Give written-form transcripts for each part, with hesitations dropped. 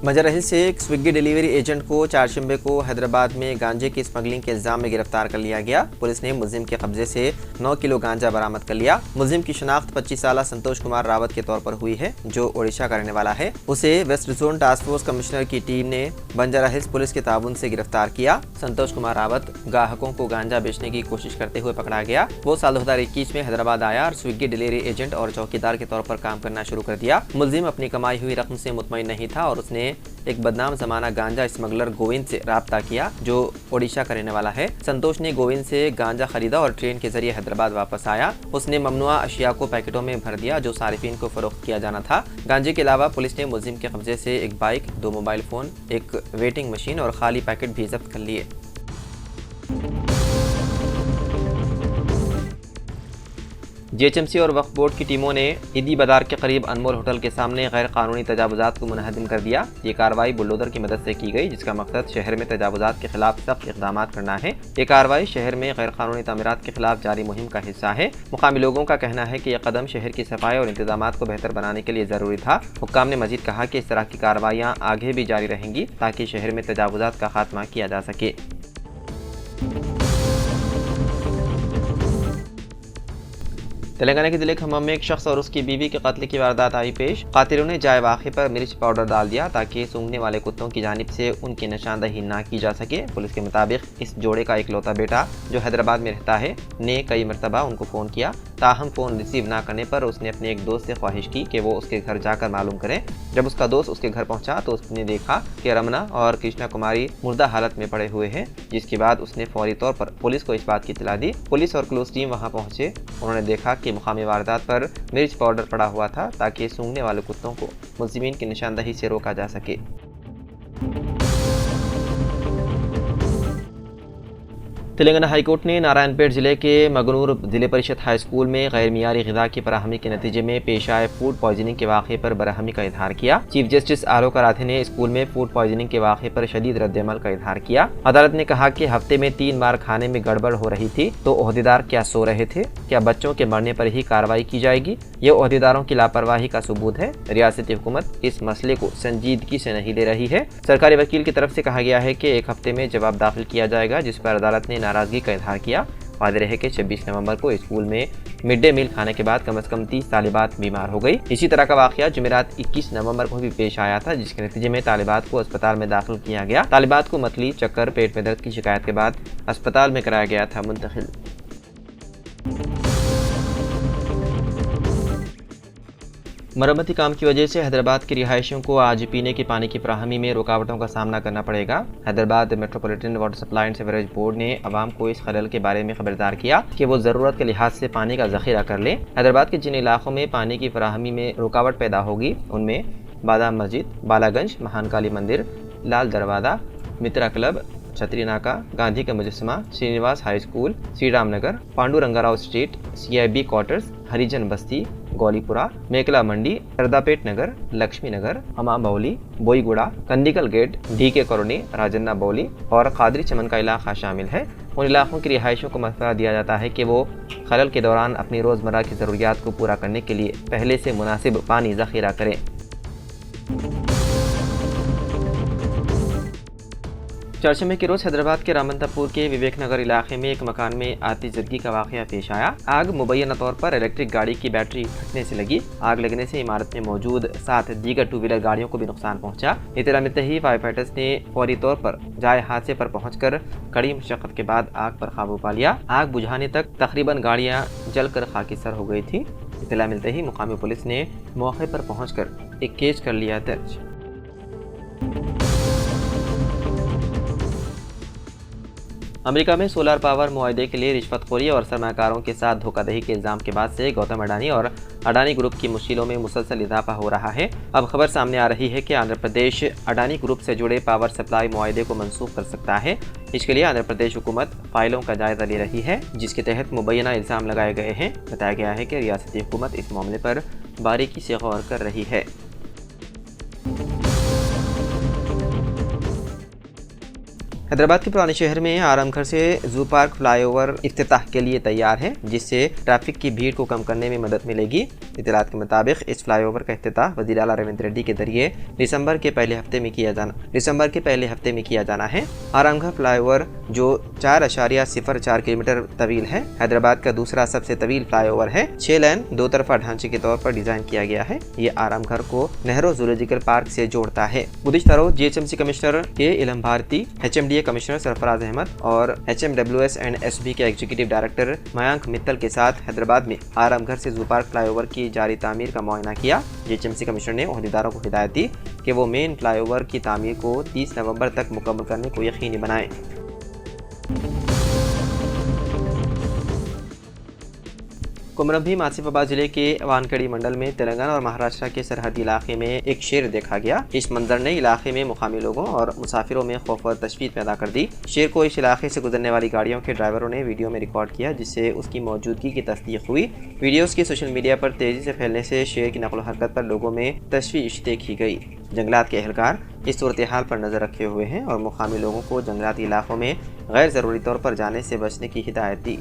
मजर हिल से एक स्विगी डिलीवरी एजेंट को चारशंबे को हैदराबाद में गांजे की स्मगलिंग के इल्जाम में गिरफ्तार कर लिया गया। पुलिस ने मुलजिम के कब्जे से 9 किलो गांजा बरामद कर लिया। मुलजिम की शनाख्त 25 साला संतोष कुमार रावत के तौर पर हुई है, जो ओडिशा का रहने वाला है। उसे west zone task force commissioner की टीम ने बंजारा हिल्स पुलिस के ताउन से गिरफ्तार किया। संतोष कुमार रावत ग्राहकों को गांजा बेचने की कोशिश करते हुए पकड़ा गया। वो साल 2021 में हैदराबाद आया और स्विगी डिलीवरी एजेंट और चौकीदार के तौर पर काम करना शुरू कर दिया। मुलजिम अपनी कमाई हुई रकम से मुतमईन नहीं था और उसने एक बदनाम जमाना गांजा स्मगलर गोविंद से राब्ता किया, जो ओडिशा का रहने वाला है। संतोष ने गोविंद से गांजा खरीदा और ट्रेन के जरिए हैदराबाद वापस आया। उसने ममनुआ अशिया को पैकेटों में भर दिया, जो सारिफिन को फरोख्त किया जाना था। गांजे के अलावा पुलिस ने मुलजिम के कब्जे से एक बाइक, 2 मोबाइल फोन, एक वेटिंग मशीन और खाली पैकेट भी जब्त कर लिए। जीएचएमसी और वक्फ बोर्ड की टीमों ने ईदी बाजार के करीब अनमोल होटल के सामने गैर कानूनी तजावुजात को मुनहदिम कर दिया। ये कार्रवाई बुलडोजर की मदद से की गई, जिसका मकसद शहर में तजावुजात के खिलाफ सख्त इक़दाम करना है। ये कार्रवाई शहर में गैर कानूनी तामीरात के खिलाफ जारी मुहिम का हिस्सा है। मुकामी लोगों का कहना है कि यह कदम शहर की सफाई और इंतजामात को बेहतर बनाने के लिए ज़रूरी था। हुक्काम ने मजीद कहा कि इस तरह की कार्रवाइयाँ आगे भी जारी रहेंगी ताकि शहर में तजावुजात का खात्मा किया जा सके। तेलंगाना के जिले खम्मम में एक शख्स और उसकी बीवी के कत्ल की वारदात आई पेश। कातिलों ने जाए वाक़े पर मिर्च पाउडर डाल दिया ताकि सूंघने वाले कुत्तों की जानिब से उनकी निशानदही ना की जा सके। पुलिस के मुताबिक इस जोड़े का इकलौता बेटा, जो हैदराबाद में रहता है, ने कई मरतबा उनको फ़ोन किया। ताहम फ़ोन रिसीव ना करने पर उसने अपने एक दोस्त से ख्वाहिश की कि वो उसके घर जाकर मालूम करें। जब उसका दोस्त उसके घर पहुंचा तो उसने देखा कि रमना और कृष्णा कुमारी मुर्दा हालत में पड़े हुए हैं, जिसके बाद उसने फौरी तौर पर पुलिस को इस बात की इत्तला दी। पुलिस और क्लोज टीम वहां पहुंचे। उन्होंने देखा कि मुकामी वारदात पर मिर्च पाउडर पड़ा हुआ था ताकि सूंघने वाले कुत्तों को मुलजिमीन की निशानदही से रोका जा सके। तेलंगाना हाईकोर्ट ने नारायणपेट जिले के मगनूर जिले परिषद हाई स्कूल में गैर मियारी ग़िज़ा की फराहमी के नतीजे में पेश आए फूड पॉइजनिंग के वाक़े पर बरहमी का इजहार किया। चीफ जस्टिस आलोक राधे ने स्कूल में फूड पॉइजनिंग के वाक़े पर शदीद रद्दअमल का इजहार किया। अदालत ने कहा कि हफ्ते में 3 बार खाने में गड़बड़ हो रही थी, तो ओहदेदार क्या सो रहे थे? क्या बच्चों के मरने पर ही कार्रवाई की जाएगी? ये ओहदेदारों की लापरवाही का सबूत है। रियासती हुकूमत इस मसले को संजीदगी से नहीं ले रही है। सरकारी वकील की तरफ से कहा गया है कि 1 हफ्ते में जवाब दाखिल किया जाएगा, जिस पर अदालत ने नाराजगी का इजहार किया। वाज़ेह है कि 26 नवंबर को स्कूल में मिड डे मील खाने के बाद कम से कम 30 तालिबात बीमार हो गई। इसी तरह का वाक़या जुमेरात 21 नवंबर को भी पेश आया था, जिसके नतीजे में तालिबात को अस्पताल में दाखिल किया गया। तालिबात को मतली, चक्कर, पेट में दर्द की शिकायत के बाद अस्पताल में कराया गया था मुंतकिल। मरम्मती काम की वजह से हैदराबाद के रिहायशियों को आज पीने के पानी की फराहमी में रुकावटों का सामना करना पड़ेगा। Hyderabad metropolitan water supply and sewerage board ने आवाम को इस खलल के बारे में खबरदार किया कि वो ज़रूरत के लिहाज से पानी का ज़ख़ीरा कर लें। हैदराबाद के जिन इलाकों में पानी की फराहमी में रुकावट पैदा होगी, उनमें बादाम मस्जिद, बालागंज, महान काली मंदिर, लाल दरवाज़ा, मित्रा क्लब, छतरी नाका, गांधी का मुजस्समा, Srinivas high school, Sri Ram Nagar, Pandurangarao street, CIB quarters, Harijan Basti, Gowlipura, Mekala Mandi, Sardapet Nagar, Lakshmi Nagar, Hama Bowli, Boiguda, Kandikal gate, DK colony, Rajanna Bowli और कादरी चमन का इलाका शामिल है। उन इलाकों की रिहायशों को मशवरा दिया जाता है कि वो खलल के दौरान अपनी रोज़मर्रा की ज़रूरियात को पूरा करने के लिए पहले से मुनासिब पानी ज़ख़ीरा करें। चारशंबे के रोज हैदराबाद के रामंतापुर के विवेक नगर इलाके में एक मकान में आतिशज़दगी का वाक़या पेश आया। आग मुबैना तौर पर इलेक्ट्रिक गाड़ी की बैटरी फटने से लगी। आग लगने से इमारत में मौजूद 7 दीगर 2 व्हीलर गाड़ियों को भी नुकसान पहुंचा। इत्तला मिलते ही फायर फाइटर्स ने फौरी तौर पर जाए हादसे पर पहुंचकर कड़ी मशक्क़त के बाद आग पर काबू पा लिया। आग बुझाने तक तकरीबन गाड़ियाँ जलकर खाकिसर हो गई थी। इत्तला मिलते ही मुकामी पुलिस ने मौके पर पहुँचकर एक केस कर लिया दर्ज। अमेरिका में सोलर पावर मुआहदे के लिए रिश्वतखोरी और सरमाकारों के साथ धोखाधड़ी के इल्ज़ाम के बाद से गौतम अडानी और अडानी ग्रुप की मुश्किलों में मुसलसल इजाफा हो रहा है। अब खबर सामने आ रही है कि आंध्र प्रदेश अडानी ग्रुप से जुड़े पावर सप्लाई मुआहदे को मनसूख कर सकता है। इसके लिए आंध्र प्रदेश हुकूमत फाइलों का जायजा ले रही है, जिसके तहत मुबैना इल्ज़ाम लगाए गए हैं। बताया गया है कि रियासती हुकूमत इस मामले पर बारीकी से गौर कर रही है। हैदराबाद के पुराने शहर में आरामघर से जू पार्क फ्लाईओवर इफ्तिताह के लिए तैयार है, जिससे ट्रैफिक की भीड़ को कम करने में मदद मिलेगी। इत्तलात के मुताबिक इस फ्लाईओवर का इफ्तिताह वज़ीर आला रेवंत रेड्डी के जरिए दिसंबर के पहले हफ्ते में किया जाना है। आरामघर फ्लाईओवर जो 4.04 किलोमीटर तवील है, हैदराबाद का दूसरा सबसे तवील फ्लाईओवर है। 6 लेन 2 तरफा ढांचे के तौर पर डिजाइन किया गया है। ये आरामघर को नेहरू जूलॉजिकल पार्क से जोड़ता है। गुज़िश्ता रोज़ GHMC कमिश्नर के इलम भारती, HMDA कमिश्नर सरफराज अहमद और HMWS एंड SB के एग्जीक्यूटिव डायरेक्टर मयांक मित्तल के साथ हैदराबाद में आरामघर से जू पार्क फ्लाईओवर की जारी तामीर का मुआयना किया। GHMC कमिश्नर ने ओहदेदारों को हिदायत दी कि वो मेन फ्लाईओवर की तामीर को 30 नवंबर तक मुकम्मल करने को यकीनी बनाएं। कुमरम भीम आसिफाबाद जिले के वानखेड़ी मंडल में तेलंगाना और महाराष्ट्र के सरहदी इलाके में एक शेर देखा गया। इस मंजर ने इलाके में मुकामी लोगों और मुसाफिरों में खौफ और तशवीश पैदा कर दी। शेर को इस इलाके से गुजरने वाली गाड़ियों के ड्राइवरों ने वीडियो में रिकॉर्ड किया, जिससे उसकी मौजूदगी की तस्दीक हुई। वीडियोस की सोशल मीडिया पर तेजी से फैलने से शेर की नकल हरकत पर लोगों में तशवीश देखी गई। जंगलात के एहलकार इस सूरत हाल पर नज़र रखे हुए हैं और मुकामी लोगों को जंगलाती इलाकों में गैर ज़रूरी तौर पर जाने से बचने की हिदायत दी।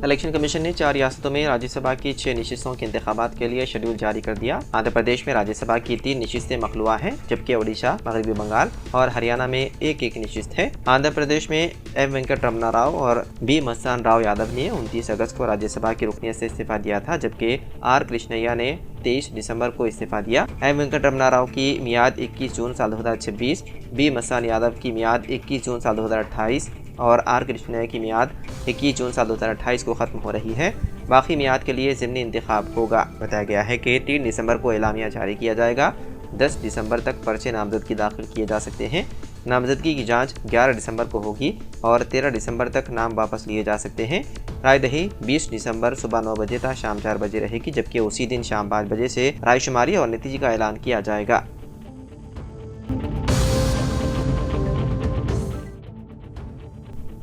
इलेक्शन कमीशन ने 4 रियासतों में राज्यसभा की 6 नशिस्तों के इंतखाबात के लिए शेड्यूल जारी कर दिया। आंध्र प्रदेश में राज्यसभा की 3 नशिस्तें मखलूआ हैं, जबकि ओडिशा, मगरबी बंगाल और हरियाणा में एक नशिस्त है। आंध्र प्रदेश में एम वेंकट रमना राव और बी मस्तान राव यादव ने 29 अगस्त को राज्यसभा की रुकनीत से इस्तीफा दिया था, जबकि आर कृष्णैया ने 23 दिसंबर को इस्तीफा दिया। एम वेंकट रमना राव की मियाद 21 जून साल 2026, बी मस्तान यादव की मियाद 21 जून साल 2028 और आर कृष्णैया की मियाद 21 जून साल 2028 को ख़त्म हो रही है। बाकी मियाद के लिए ज़िमनी इंतखाब होगा। बताया गया है कि 3 दिसंबर को एलामिया जारी किया जाएगा। 10 दिसंबर तक पर्चे नामजदगी दाखिल किए जा सकते हैं। नामजदगी की जांच 11 दिसंबर को होगी और 13 दिसंबर तक नाम वापस लिए जा सकते हैं। राय दही 20 दिसंबर सुबह 9 बजे तक शाम 4 बजे रहेगी, जबकि उसी दिन शाम 5 बजे से रायशुमारी और नतीजे का ऐलान किया जाएगा।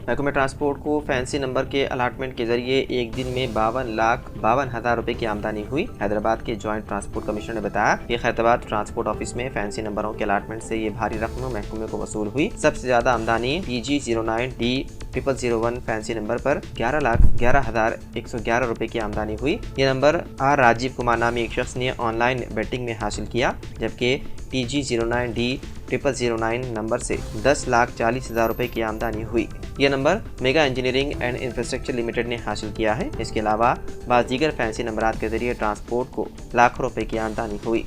महकमे ट्रांसपोर्ट को फैंसी नंबर के अलाटमेंट के जरिए एक दिन में 52,52,000 रुपए की आमदनी हुई। हैदराबाद के जॉइंट ट्रांसपोर्ट कमिश्नर ने बताया कि खैरताबाद ट्रांसपोर्ट ऑफिस में फैंसी नंबरों के अलाटमेंट से ये भारी रकम महकमे को वसूल हुई। सबसे ज्यादा आमदनी PG09D 0001 फैंसी नंबर पर 11,11,111 रुपए की आमदनी हुई। ये नंबर आर राजीव कुमार नामी एक शख्स ने ऑनलाइन बेटिंग में हासिल किया, जबकि PG09D 0009 नंबर से 10,40,000 रुपए की आमदनी हुई। यह number mega engineering and infrastructure limited ने हासिल किया है। इसके अलावा बाज़ दीगर फैंसी नंबरात के जरिए ट्रांसपोर्ट को लाखों रुपए की आमदनी हुई।